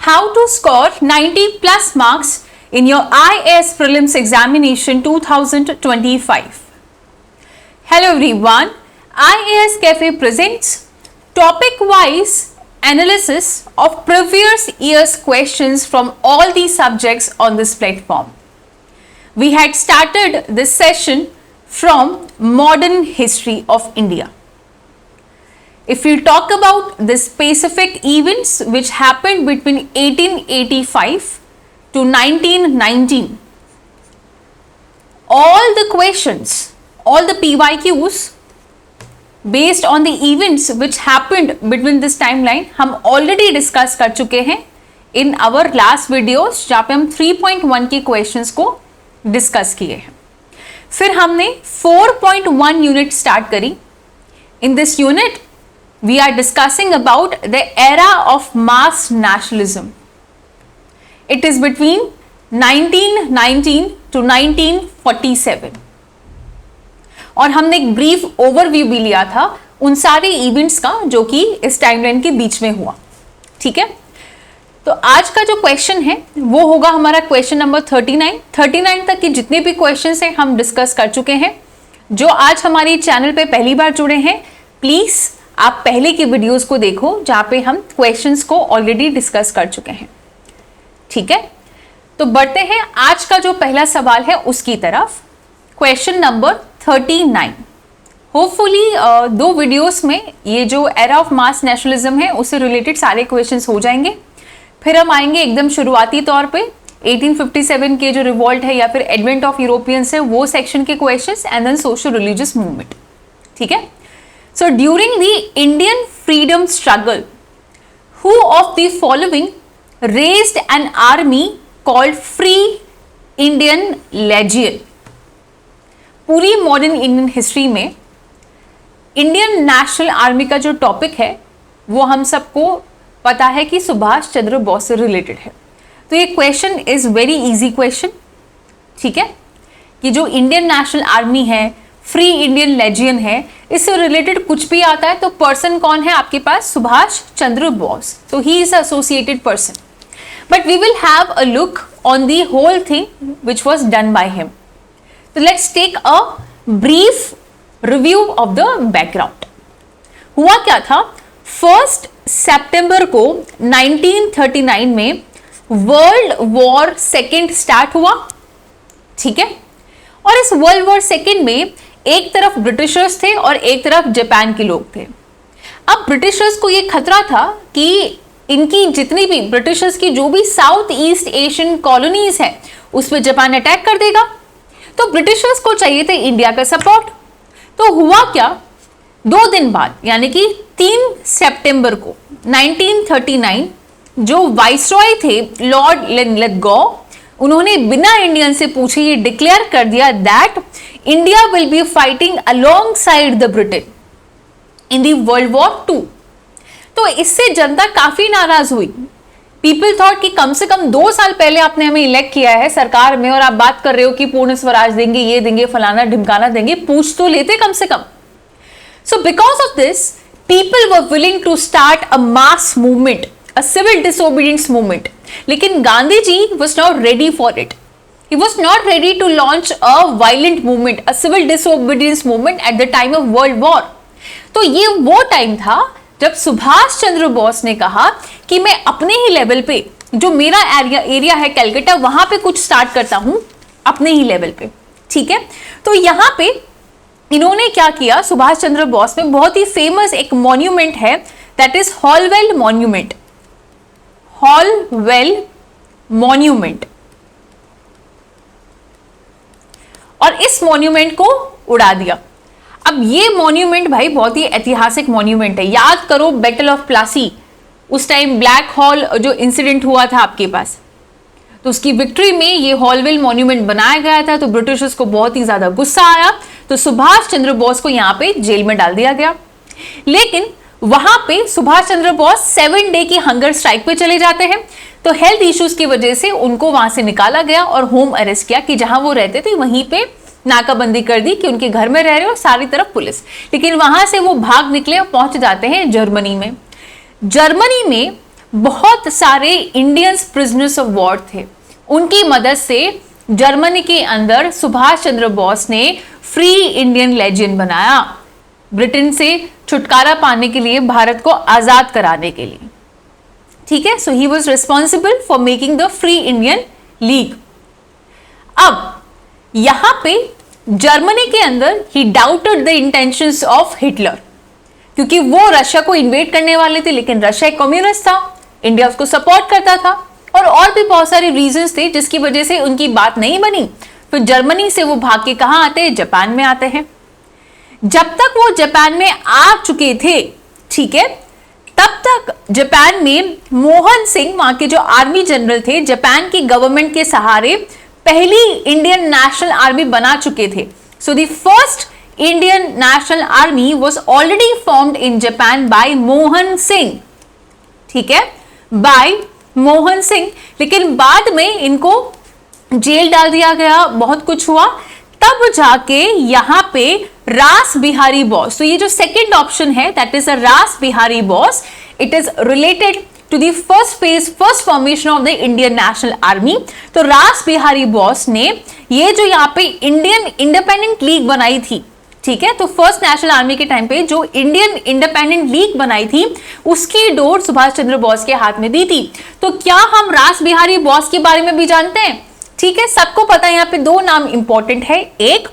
how to score 90 plus marks in your IAS Prelims Examination 2025. Hello everyone, IAS Cafe presents topic-wise analysis of previous year's questions from all the subjects on this platform. We had started this session from modern history of India. If we talk about the specific events which happened between 1885 to 1919, all the questions, all the PYQs based on the events which happened between this timeline हम already discuss कर चुके हैं in our last videos, जहाँ पे हम 3.1 के questions को discuss किए हैं. फिर हमने 4.1 यूनिट स्टार्ट करी. In this unit we are discussing about the era of mass nationalism. It is between 1919 to 1947. और हमने एक ब्रीफ ओवरव्यू भी लिया था उन सारे इवेंट्स का जो कि इस टाइमलाइन के बीच में हुआ. ठीक है, तो आज का जो क्वेश्चन है वो होगा हमारा क्वेश्चन नंबर 39 तक के जितने भी क्वेश्चंस हैं हम डिस्कस कर चुके हैं. जो आज हमारे चैनल पे पहली बार जुड़े हैं, प्लीज आप पहले की वीडियोस को देखो जहां पे हम क्वेश्चंस को ऑलरेडी डिस्कस कर चुके हैं. ठीक है, तो बढ़ते हैं आज का जो पहला सवाल है उसकी तरफ. Question number 39. होपफुली दो वीडियोस में ये जो एरा ऑफ मास नेशनलिज्म है उससे रिलेटेड सारे क्वेश्चंस हो जाएंगे. फिर हम आएंगे एकदम शुरुआती तौर पे 1857 के जो रिवॉल्ट है या फिर एडवेंट ऑफ यूरोपियंस है वो सेक्शन के questions and then social religious movement. ठीक है, so during the Indian freedom struggle, who of the following raised an army called Free Indian Legion? पूरी मॉडर्न इंडियन हिस्ट्री में इंडियन नेशनल आर्मी का जो topic है वो हम सबको पता है कि सुभाष चंद्र बोस से रिलेटेड है. तो ये question is very easy question. ठीक है, कि जो इंडियन नेशनल आर्मी है, फ्री इंडियन लेजियन है, इससे रिलेटेड कुछ भी आता है तो पर्सन कौन है आपके पास? सुभाष चंद्र बोस. तो he is associated person. But we will have a look on the whole thing which was done by him. तो let's take a brief review of the background. हुआ क्या था? 1 सितंबर को 1939 में वर्ल्ड वॉर सेकेंड स्टार्ट हुआ. ठीक है, और इस वर्ल्ड वॉर सेकेंड में एक तरफ ब्रिटिशर्स थे और एक तरफ जापान के लोग थे. अब ब्रिटिशर्स को ये खतरा था कि इनकी जितनी भी ब्रिटिशर्स की जो भी साउथ ईस्ट एशियन कॉलोनीज है उस पर जापान अटैक कर देगा. तो ब्रिटिशर्स को चाहिए थे इंडिया का सपोर्ट. तो हुआ क्या, 2 दिन बाद यानी कि 3 सितंबर को 1939 जो वाइसरॉय थे लॉर्ड लिनलिथगो, उन्होंने बिना इंडियन से पूछे ये डिक्लेयर कर दिया that India will be fighting alongside the Britain in the world war 2. तो इससे जनता काफी नाराज हुई. पीपल थॉट कि कम से कम 2 साल पहले आपने हमें इलेक्ट किया है सरकार में और आप बात कर रहे हो कि पूर्ण स्वराज देंगे, ये देंगे, फलाना ढिमकाना देंगे, पूछ तो लेते कम से कम. So because of this people were willing to start a mass movement, a civil disobedience movement. लेकिन गांधी जी was not ready for it. He was not ready to launch a violent movement, a civil disobedience movement at the time of World War. तो ये वो time था जब सुभाष चंद्र बोस ने कहा कि मैं अपने ही लेवल पे, जो मेरा एरिया है कलकत्ता, वहां पे कुछ स्टार्ट करता हूं अपने ही लेवल पे. ठीक है, तो यहां पे इन्होंने क्या किया, सुभाष चंद्र बोस में बहुत ही फेमस एक मॉन्यूमेंट है, that is Holwell monument. Holwell monument. और इस मॉन्यूमेंट को उड़ा दिया. अब ये मॉन्यूमेंट भाई बहुत ही ऐतिहासिक मॉन्यूमेंट है. याद करो बैटल ऑफ प्लासी, उस टाइम ब्लैक हॉल जो इंसिडेंट हुआ था आपके पास, तो उसकी विक्ट्री में ये हॉलवेल मॉन्यूमेंट बनाया गया था. तो ब्रिटिशर्स को बहुत ही ज्यादा गुस्सा आया, तो सुभाष चंद्र बोस को यहाँ पे जेल में डाल दिया गया. लेकिन वहां पे सुभाष चंद्र बोस 7 डे की हंगर स्ट्राइक पे चले जाते हैं. तो हेल्थ इश्यूज की वजह से उनको वहां से निकाला गया और होम अरेस्ट किया कि जहां वो रहते थे वहीं पे नाकाबंदी कर दी कि उनके घर में रह रहे हो, सारी तरफ पुलिस. लेकिन वहां से वो भाग निकले और पहुंच जाते हैं जर्मनी में. जर्मनी में बहुत सारे इंडियंस प्रिजनर्स ऑफ वॉर थे, उनकी मदद से जर्मनी के अंदर सुभाष चंद्र बोस ने फ्री इंडियन लेजियन बनाया, ब्रिटेन से छुटकारा पाने के लिए, भारत को आजाद कराने के लिए। ठीक है, so he was responsible for making the free Indian league. अब यहां पे जर्मनी के अंदर he doubted the intentions of Hitler, क्योंकि वो रशिया को इन्वेड करने वाले थे, लेकिन रशिया एक कम्युनिस्ट था, इंडिया उसको सपोर्ट करता था, और भी बहुत सारे रीजंस थे जिसकी वजह से उनकी बात नहीं बनी। फिर जर्मनी से वो भाग के कहां आते हैं, जापान में आते हैं। जब तक वो जापान में आ चुके थे, ठीक है, तब तक जापान में मोहन सिंह, वहां के जो आर्मी जनरल थे, जापान की गवर्नमेंट के सहारे पहली इंडियन नेशनल आर्मी बना चुके थे। So the first Indian National Army was already formed in Japan by Mohan Singh, ठीक है, बाय मोहन सिंह। लेकिन बाद में इनको जेल डाल दिया गया, बहुत कुछ हुआ, तब जाके यहां पे रास बिहारी बोस, तो ये जो सेकंड ऑप्शन है that is a Ras Behari Bose, it is related to the first phase, first formation of the Indian National Army. तो रास बिहारी बोस ने ये जो यहाँ पे इंडियन इंडिपेंडेंट लीग बनाई थी, ठीक है, तो फर्स्ट नेशनल आर्मी के टाइम पे जो इंडियन इंडिपेंडेंट लीग बनाई थी, उसकी डोर सुभाष चंद्र बोस के हाथ में दी थी। तो क्या हम रास बिहारी बोस के बारे में भी जानते हैं? ठीक है, सबको पता है, यहाँ पे दो नाम इंपॉर्टेंट है। एक,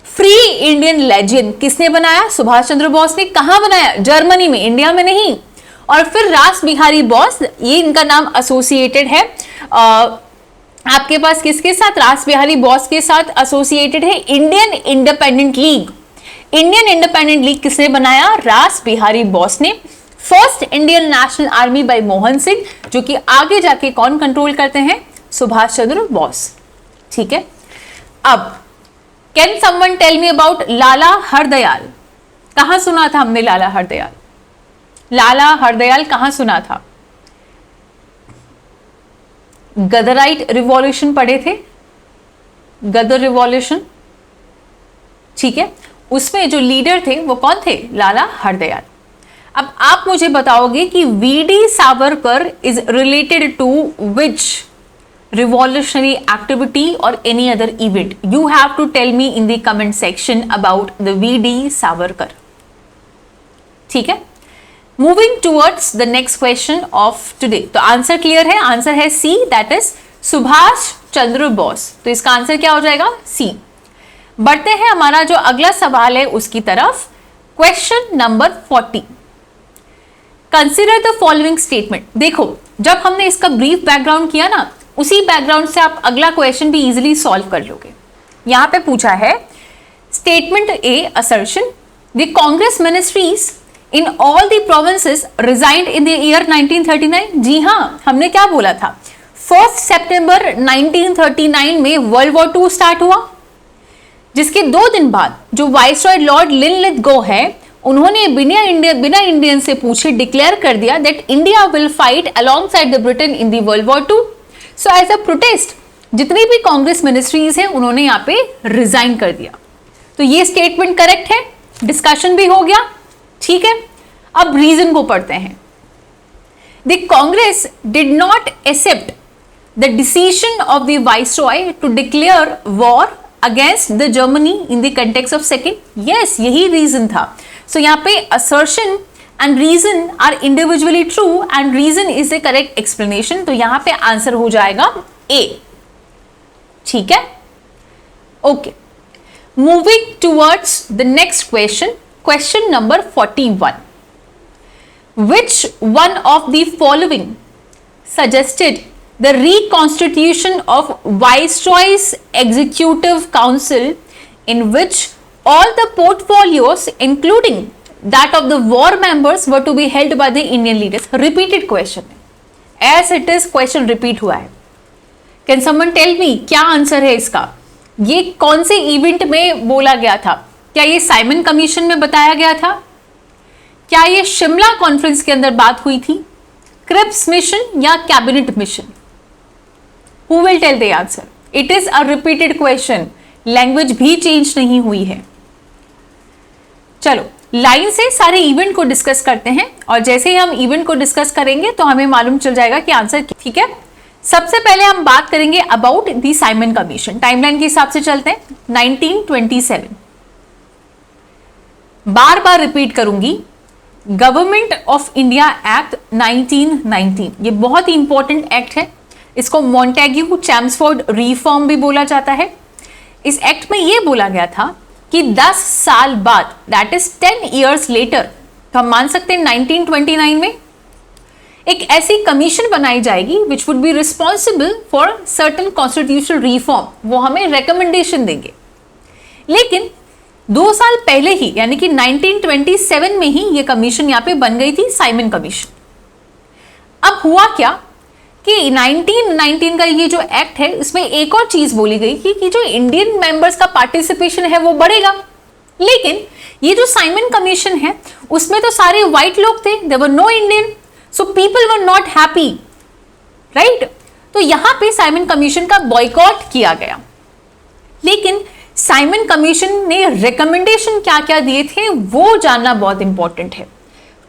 फ्री इंडियन लेजियन किसने बनाया? सुभाष चंद्र बोस ने। कहां बनाया? जर्मनी में, इंडिया में नहीं। और फिर रास बिहारी बोस, ये इनका नाम एसोसिएटेड है आपके पास किसके साथ? रास बिहारी बोस के साथ एसोसिएटेड है Indian Independent League. Indian Independent League किसने बनाया? रास बिहारी बोस ने। First Indian National Army by Mohan Singh, जो कि आगे जाके कौन कंट्रोल करते हैं? सुभाष चंद्र बोस। ठीक है, अब can someone tell me about Lala Hardayal? कहां सुना था हमने लाला हरदयाल? लाला हरदयाल कहां सुना था? गदराइट रिवॉल्यूशन पढ़े थे, गदर रिवॉल्यूशन, ठीक है, उसमें जो लीडर थे वो कौन थे? लाला हरदयाल। अब आप मुझे बताओगे कि VD Savarkar is related to which revolutionary activity or any other event? You have to tell me in the comment section about the V.D. Savarkar. ठीक है, moving towards the next question of today. तो answer clear है, answer है सी, that is Subhash Chandra Bose. तो इसका answer क्या हो जाएगा? सी। बढ़ते हैं, हमारा जो अगला सवाल है उसकी तरफ। Question number 40, consider the following statement. देखो, जब हमने इसका ब्रीफ बैकग्राउंड किया ना, उसी बैकग्राउंड से आप अगला क्वेश्चन भी इजीली सॉल्व कर लोगे। यहां पे पूछा है statement A, assertion the Congress ministries in all the provinces resigned in the year 1939। जी हां, हमने क्या बोला था? 1 सितंबर 1939 में वर्ल्ड वॉर 2 स्टार्ट हुआ, जिसके 2 दिन बाद जो वाइसरॉय लॉर्ड लिनलिथगो है, उन्होंने बिना इंडियन से पूछे डिक्लेयर कर दिया that India will fight alongside the Britain in the world war 2। So as a protest जितनी भी कांग्रेस मिनिस्ट्रीज हैं उन्होंने यहां पे रिजाइन कर दिया। तो ये स्टेटमेंट करेक्ट है, डिस्कशन भी हो गया। ठीक है, अब रीजन को पढ़ते हैं। The Congress did not accept the decision of the viceroy to declare war against the Germany in the context of second. Yes, यही रीजन था। सो यहां पे assertion and reason are individually true and reason is the correct explanation। तो यहां पे answer हो जाएगा A। ठीक है, okay, moving towards the next question, question number 41, which one of the following suggested the reconstitution of Viceroy's Executive Council in which all the portfolios including that of the war members were to be held by the Indian leaders? Repeated question है, as it is question repeat हुआ है। Can someone tell me क्या answer है इसका? ये कौन से event में बोला गया था? क्या ये साइमन कमीशन में बताया गया था? क्या ये शिमला कॉन्फ्रेंस के अंदर बात हुई थी? क्रिप्स मिशन या cabinet mission? Who will tell the answer? It is a repeated question, language भी चेंज नहीं हुई है। चलो लाइन से सारे इवेंट को डिस्कस करते हैं और जैसे ही हम इवेंट को डिस्कस करेंगे तो हमें मालूम चल जाएगा कि आंसर क्या। ठीक है, सबसे पहले हम बात करेंगे about the Simon commission. Timeline के हिसाब से चलते हैं। 1927, बार बार रिपीट करूंगी, गवर्नमेंट ऑफ इंडिया एक्ट 1919, ये बहुत ही इंपॉर्टेंट एक्ट है। इसको मॉन्टेग्यू चैम्सफोर्ड रिफॉर्म भी बोला जाता है। इस एक्ट में ये बोला गया था कि 10 साल बाद, दैट इज 10 years लेटर, तो हम मान सकते हैं 1929 में एक ऐसी कमीशन बनाई जाएगी which would be responsible for certain constitutional reform. वो हमें रिकमेंडेशन देंगे। लेकिन 2 साल पहले ही यानी कि 1927 में ही ये कमीशन यहां पे बन गई थी, साइमन कमीशन। अब हुआ क्या कि 1919 का ये जो एक्ट है इसमें एक और चीज बोली गई कि जो इंडियन मेंबर्स का पार्टिसिपेशन है वो बढ़ेगा। लेकिन ये जो साइमन कमीशन है उसमें तो सारे व्हाइट लोग थे, there were no Indian, so people were not happy, right. तो यहां पे साइमन कमीशन का बॉयकॉट किया गया। लेकिन साइमन कमीशन ने रिकमेंडेशन क्या क्या दिए थे वो जानना बहुत इंपॉर्टेंट है।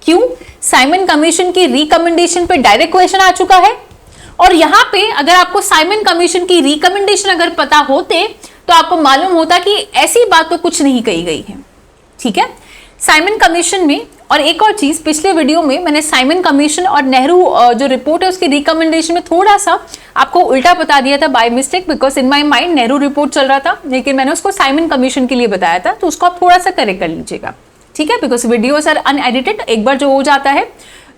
क्यों? साइमन कमीशन की रिकमेंडेशन पे डायरेक्ट क्वेश्चन आ चुका है और यहां पे अगर आपको साइमन कमीशन की रिकमेंडेशन अगर पता होते तो आपको मालूम होता कि ऐसी बात तो कुछ नहीं कही गई है। ठीक है, साइमन कमीशन में, और एक और चीज, पिछले वीडियो में मैंने साइमन कमीशन और नेहरू जो रिपोर्ट है उसकी रिकमेंडेशन में थोड़ा सा आपको उल्टा बता दिया था by mistake, because in my mind Nehru report चल रहा था लेकिन मैंने उसको साइमन कमीशन के लिए बताया था, तो उसको आप थोड़ा सा करेक्ट कर लीजिएगा। ठीक है, बिकॉज वीडियोस आर अनएडिटेड, एक बार जो हो जाता है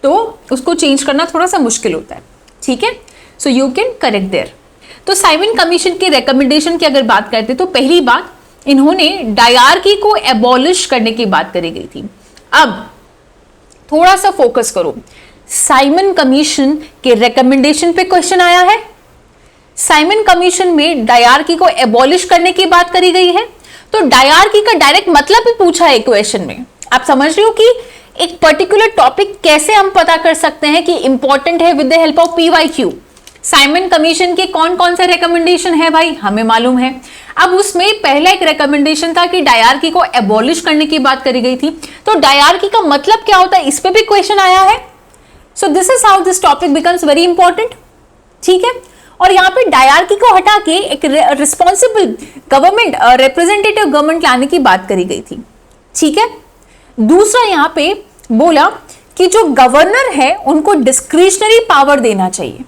तो उसको चेंज करना थोड़ा सा मुश्किल होता है। ठीक है, so you can correct there. तो साइमन कमीशन के रिकमेंडेशन की अगर बात करते तो पहली बात, इन्होंने डायरकी को एबॉलिश करने की बात करी गई थी। अब थोड़ा सा फोकस करो, साइमन कमीशन के रिकमेंडेशन पे क्वेश्चन आया है, साइमन कमीशन में डायरकी को एबॉलिश करने की बात करी गई है, तो डायरकी का डायरेक्ट मतलब भी पूछा है क्वेश्चन में। आप समझ रहे हो कि एक पर्टिकुलर टॉपिक कैसे हम पता कर सकते हैं कि इंपॉर्टेंट है with the help of PYQ। Simon Commission के कौन कौन से रिकमेंडेशन है भाई, हमें मालूम है। अब उसमें पहला एक रिकमेंडेशन था कि डायरकी को एबॉलिश करने की बात करी गई थी, तो डायरकी का मतलब क्या होता है इस पे भी क्वेश्चन आया है। So this is how this topic becomes very important. ठीक है, और यहाँ पे डायरकी को हटा के एक रिस्पॉन्सिबल गवर्नमेंट, रिप्रेजेंटेटिव गवर्नमेंट लाने की बात करी गई थी। ठीक है, दूसरा यहाँ पे बोला कि जो गवर्नर है उनको डिस्क्रिशनरी पावर देना चाहिए।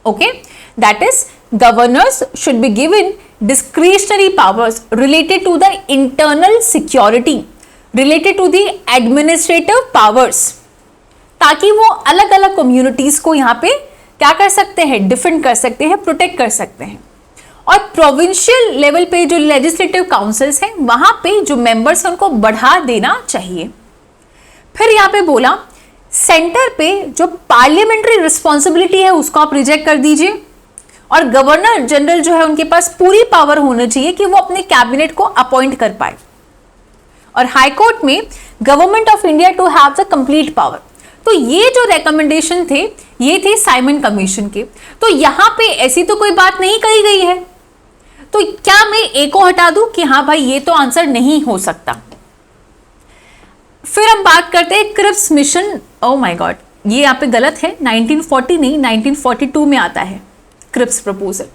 Okay, that is governors should be given discretionary powers related to the internal security, related to the administrative powers, ताकि वो अलग अलग कम्युनिटीज को यहाँ पे क्या कर सकते हैं, डिफेंड कर सकते हैं, प्रोटेक्ट कर सकते हैं। और प्रोविंशियल लेवल पे जो लेजिस्लेटिव काउंसिल्स हैं वहां पे जो मेंबर्स हैं उनको बढ़ा देना चाहिए। फिर यहाँ पे बोला सेंटर पे जो पार्लियामेंट्री रिस्पॉन्सिबिलिटी है उसको आप रिजेक्ट कर दीजिए और गवर्नर जनरल जो है उनके पास पूरी पावर होनी चाहिए कि वो अपने कैबिनेट को अपॉइंट कर पाए। और हाई कोर्ट में government of India to have the complete power. तो ये जो रिकमेंडेशन थे ये थे साइमन कमीशन के। तो यहां पे ऐसी तो कोई बात नहीं कही गई है, तो क्या मैं ए को हटा दूं कि हाँ भाई ये तो आंसर नहीं हो सकता। फिर हम बात करते हैं Cripps mission. Oh my God, ये यहाँ पे गलत है, 1940 नहीं 1942 में आता है क्रिप्स प्रपोजल।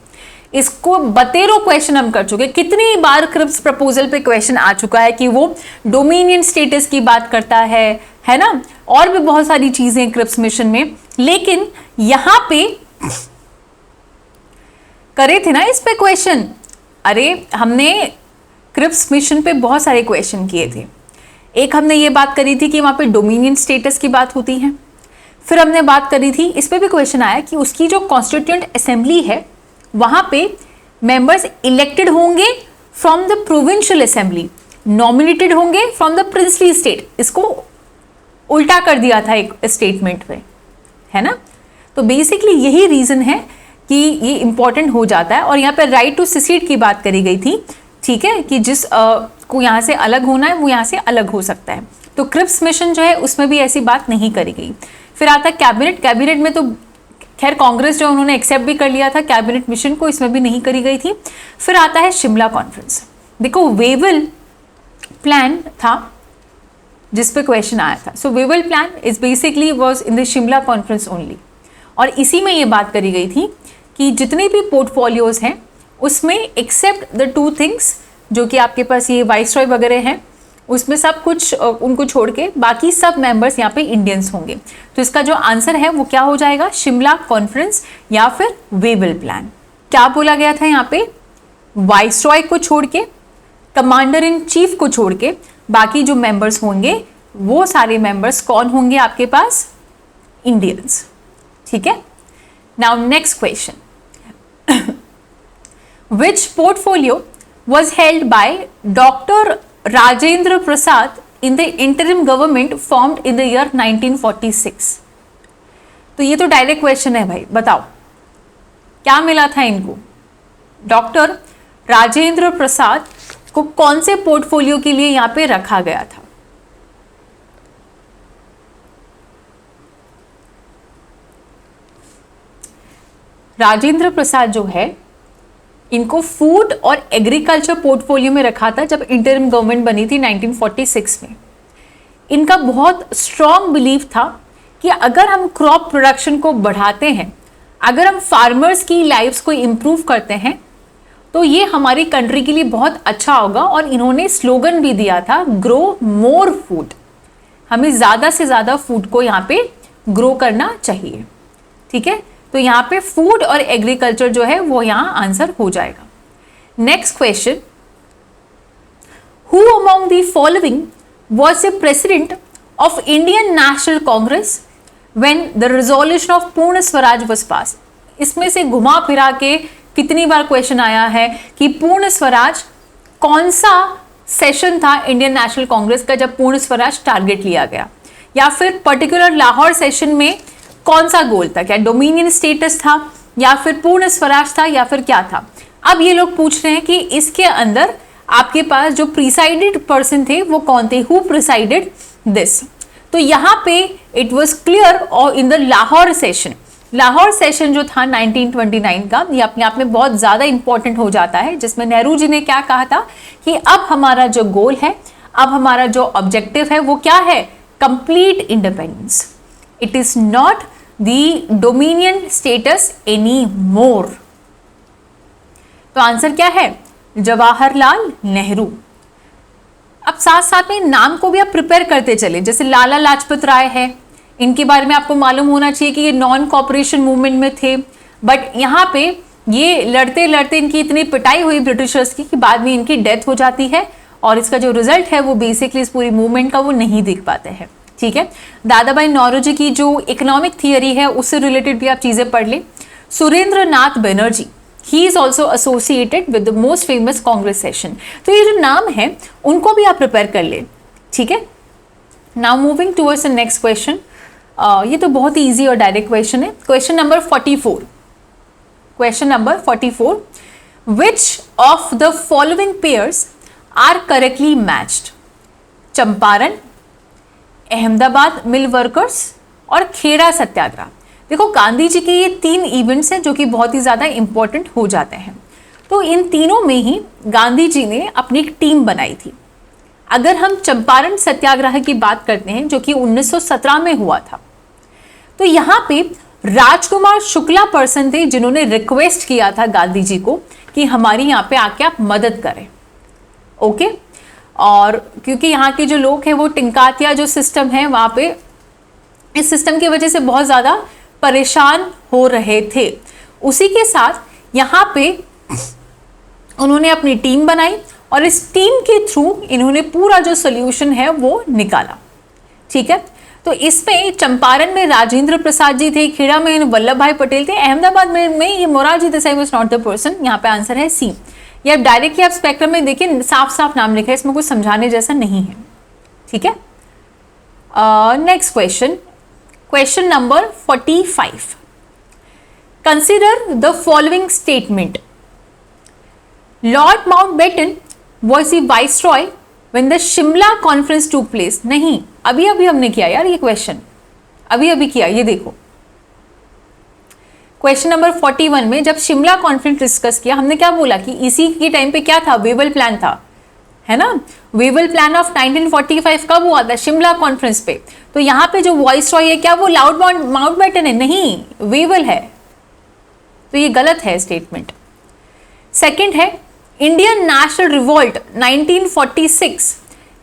इसको बतेरो क्वेश्चन हम कर चुके, कितनी बार क्रिप्स प्रपोजल पे क्वेश्चन आ चुका है कि वो डोमिनियन स्टेटस की बात करता है ना, और भी बहुत सारी चीजें क्रिप्स मिशन में। लेकिन यहां पे करे थे ना इस पे क्वेश्चन, अरे हमने क्रिप्स मिशन पे बहुत सारे क्वेश्चन किए थे। एक हमने ये बात करी थी कि वहां पे डोमिनियन स्टेटस की बात होती है, फिर हमने बात करी थी, इस पे भी क्वेश्चन आया कि उसकी जो कॉन्स्टिट्यूएंट असेंबली है वहां पे मेंबर्स इलेक्टेड होंगे from the provincial assembly, nominated होंगे फ्रॉम द प्रिंसली स्टेट। इसको उल्टा कर दिया था एक स्टेटमेंट में, है ना। तो बेसिकली यही रीजन है कि ये इंपॉर्टेंट हो जाता है। और यहाँ पे राइट टू सिसीड की बात करी गई थी, ठीक है, कि जिस को यहाँ से अलग होना है वो यहाँ से अलग हो सकता है। तो क्रिप्स मिशन जो है उसमें भी ऐसी बात नहीं करी गई। फिर आता कैबिनेट, कैबिनेट में तो खैर कांग्रेस जो उन्होंने एक्सेप्ट भी कर लिया था कैबिनेट मिशन को, इसमें भी नहीं करी गई थी। फिर आता है शिमला कॉन्फ्रेंस। देखो वेवल प्लान था जिस पे क्वेश्चन आया था. So Wavell plan is basically was in the Shimla conference only. और इसी में ये बात करी गई थी कि जितने भी पोर्टफोलियोज हैं उसमें एक्सेप्ट द 2 थिंग्स जो कि आपके पास ये वाइसरॉय वगैरह हैं, उसमें सब कुछ उनको छोड़ के बाकी सब मेंबर्स यहाँ पे इंडियंस होंगे. तो इसका जो आंसर है वो क्या हो जाएगा, शिमला कॉन्फ्रेंस या फिर वेवल प्लान. क्या बोला गया था यहाँ पे, वाइसरॉय को छोड़ के, कमांडर इन चीफ को छोड़ के बाकी जो मेंबर्स होंगे वो सारे मेंबर्स कौन होंगे आपके पास, इंडियंस. ठीक है. Now next question, which portfolio was held by Dr. Rajendra Prasad in the interim government formed in the year 1946. तो ये तो डायरेक्ट क्वेश्चन है भाई, बताओ क्या मिला था इनको. डॉक्टर राजेंद्र प्रसाद को कौन से पोर्टफोलियो के लिए यहाँ पे रखा गया था. राजेंद्र प्रसाद जो है इनको फूड और एग्रीकल्चर पोर्टफोलियो में रखा था जब इंटरिम गवर्नमेंट बनी थी 1946 में. इनका बहुत स्ट्रॉन्ग बिलीफ था कि अगर हम क्रॉप प्रोडक्शन को बढ़ाते हैं, अगर हम फार्मर्स की लाइफ्स को इम्प्रूव करते हैं तो ये हमारी कंट्री के लिए बहुत अच्छा होगा. और इन्होंने स्लोगन भी दिया था, ग्रो मोर फूड. हमें ज़्यादा से ज़्यादा फूड को यहाँ पे ग्रो करना चाहिए. ठीक है. तो यहाँ पे फूड और एग्रीकल्चर जो है वो यहाँ आंसर हो जाएगा. Next question, who among the following was the president of Indian national Congress when the resolution of पूर्ण स्वराज वाज पास. इसमें से घुमा फिरा के कितनी बार क्वेश्चन आया है कि पूर्ण स्वराज कौन सा सेशन था इंडियन नेशनल कांग्रेस का जब पूर्ण स्वराज टारगेट लिया गया, या फिर पर्टिकुलर लाहौर सेशन में कौन सा गोल था, क्या डोमिनियन स्टेटस था या फिर पूर्ण स्वराज था या फिर क्या था. अब ये लोग पूछ रहे हैं कि इसके अंदर आपके पास जो प्रिसाइडेड पर्सन थे वो कौन थे, हु प्रिसाइडेड दिस. तो यहाँ पे इट वाज क्लियर और in the Lahore session. Lahore session जो था 1929 का, ये अपने आप में बहुत ज़्यादा इंपॉर्टेंट हो जाता है, जिसमें नेहरू जी ने क्या कहा था कि अब हमारा जो गोल है, अब हमारा जो ऑब्जेक्टिव है वो क्या है, complete independence. It is not the dominion status any more. तो आंसर क्या है, जवाहरलाल नेहरू. अब साथ साथ में नाम को भी आप प्रिपेयर करते चले, जैसे लाला लाजपत राय है, इनके बारे में आपको मालूम होना चाहिए कि ये नॉन कॉपरेशन मूवमेंट में थे. बट यहाँ पे ये लड़ते लड़ते इनकी इतनी पिटाई हुई ब्रिटिशर्स की कि बाद में इनकी डेथ हो जाती है, और इसका जो रिजल्ट है वो बेसिकली इस पूरी मूवमेंट का वो नहीं देख पाते हैं. ठीक है. दादा भाई नौरोजी की जो इकोनॉमिक थियरी है उससे रिलेटेड भी आप चीजें पढ़ लें. Surendra Nath Banerjee, he is also associated with the most famous Congress session. तो ये जो नाम है उनको भी आप प्रिपेयर कर लें. ठीक है. Now moving towards the next question. ये तो बहुत ही ईजी और डायरेक्ट क्वेश्चन है. Question number 44. Question number 44, which of the following pairs are correctly matched. Champaran, Ahmedabad mill workers और खेड़ा सत्याग्रह. देखो गांधी जी के ये 3 इवेंट्स हैं जो कि बहुत ही ज़्यादा इंपॉर्टेंट हो जाते हैं. तो इन तीनों में ही गांधी जी ने अपनी एक टीम बनाई थी. अगर हम चंपारण सत्याग्रह की बात करते हैं जो कि 1917 में हुआ था, तो यहाँ पे राजकुमार शुक्ला पर्सन थे जिन्होंने रिक्वेस्ट किया था गांधी जी को कि हमारी यहाँ पे आके आप मदद करें. ओके. और क्योंकि यहाँ के जो लोग हैं वो टिंकातिया जो सिस्टम है वहाँ पे इस सिस्टम की वजह से बहुत ज़्यादा परेशान हो रहे थे. उसी के साथ यहाँ पे उन्होंने अपनी टीम बनाई और इस टीम के थ्रू इन्होंने पूरा जो सोल्यूशन है वो निकाला. ठीक है. तो इसमें चंपारण में राजेंद्र प्रसाद जी थे, खेड़ा में वल्लभ भाई पटेल थे, अहमदाबाद में ये Morarji Desai was not the person. यहाँ पे आंसर है सी. ये डायरेक्टली आप स्पेक्ट्रम में देखिए, साफ साफ नाम लिखा है, इसमें कुछ समझाने जैसा नहीं है. ठीक है. Next question, question number 45. Consider the following statement. Lord Mountbatten was the viceroy when the Shimla conference टूक प्लेस. नहीं, अभी अभी हमने किया यार ये क्वेश्चन, अभी अभी किया. ये देखो क्वेश्चन नंबर 41 में जब शिमला कॉन्फ्रेंस डिस्कस किया, हमने क्या बोला कि इसी के टाइम पे क्या था, वेवल प्लान था. है ना। वेवल प्लान ऑफ 1945 कब हुआ था? शिमला कॉन्फ्रेंस पे। तो यहाँ पे जो वॉइस रॉय है क्या वो माउंटबेटन है? नहीं, वेवल है। तो ये गलत है स्टेटमेंट। सेकंड है Indian national revolt 1946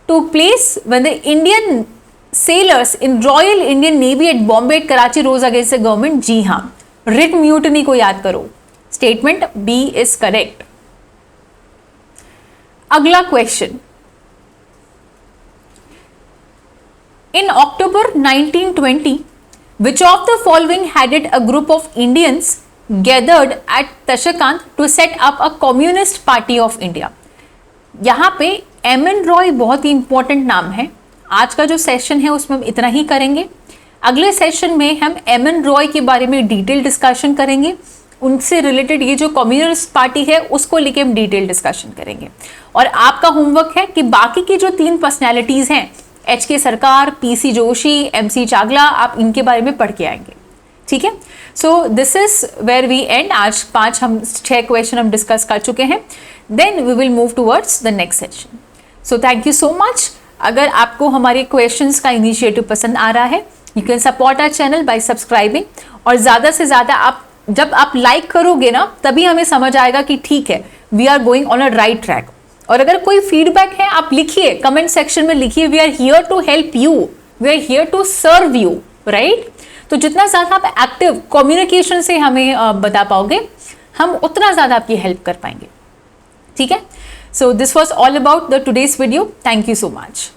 took place when the Indian sailors in Royal Indian Navy at Bombay at Karachi rose against the government। जी हाँ, रिट म्यूटनी को याद करो। Statement B is correct. अगला question, in October 1920 which of the following headed a group of Indians gathered at Tashkent to set up a communist party of India। यहाँ पे MN Roy बहुत ही इंपॉर्टेंट नाम है। आज का जो सेशन है उसमें हम इतना ही करेंगे। अगले सेशन में हम एमएन रॉय के बारे में डिटेल डिस्कशन करेंगे, उनसे रिलेटेड ये जो कम्युनिस्ट पार्टी है उसको लेके हम डिटेल डिस्कशन करेंगे। और आपका होमवर्क है कि बाकी की जो 3 पर्सनैलिटीज हैं, एच.के. सरकार, पी.सी. जोशी, एम.सी. चागला, आप इनके बारे में पढ़ के आएंगे। ठीक है, so this is where we end. आज 6 क्वेश्चन हम डिस्कस कर चुके हैं। Then we will move towards the next session. So thank you so much. अगर आपको हमारे क्वेश्चंस का इनिशिएटिव पसंद आ रहा है, you can support our channel by subscribing. और ज़्यादा से ज़्यादा जब आप लाइक करोगे ना, तभी हमें समझ आएगा कि ठीक है, we are going on a right track. और अगर कोई फीडबैक है आप लिखिए, कमेंट सेक्शन में लिखिए। We are here to help you, we are here to serve you, right. तो जितना ज़्यादा आप एक्टिव कम्युनिकेशन से हमें बता पाओगे, हम उतना ज़्यादा आपकी हेल्प कर पाएंगे। ठीक है, so this was all about the today's video. Thank you so much.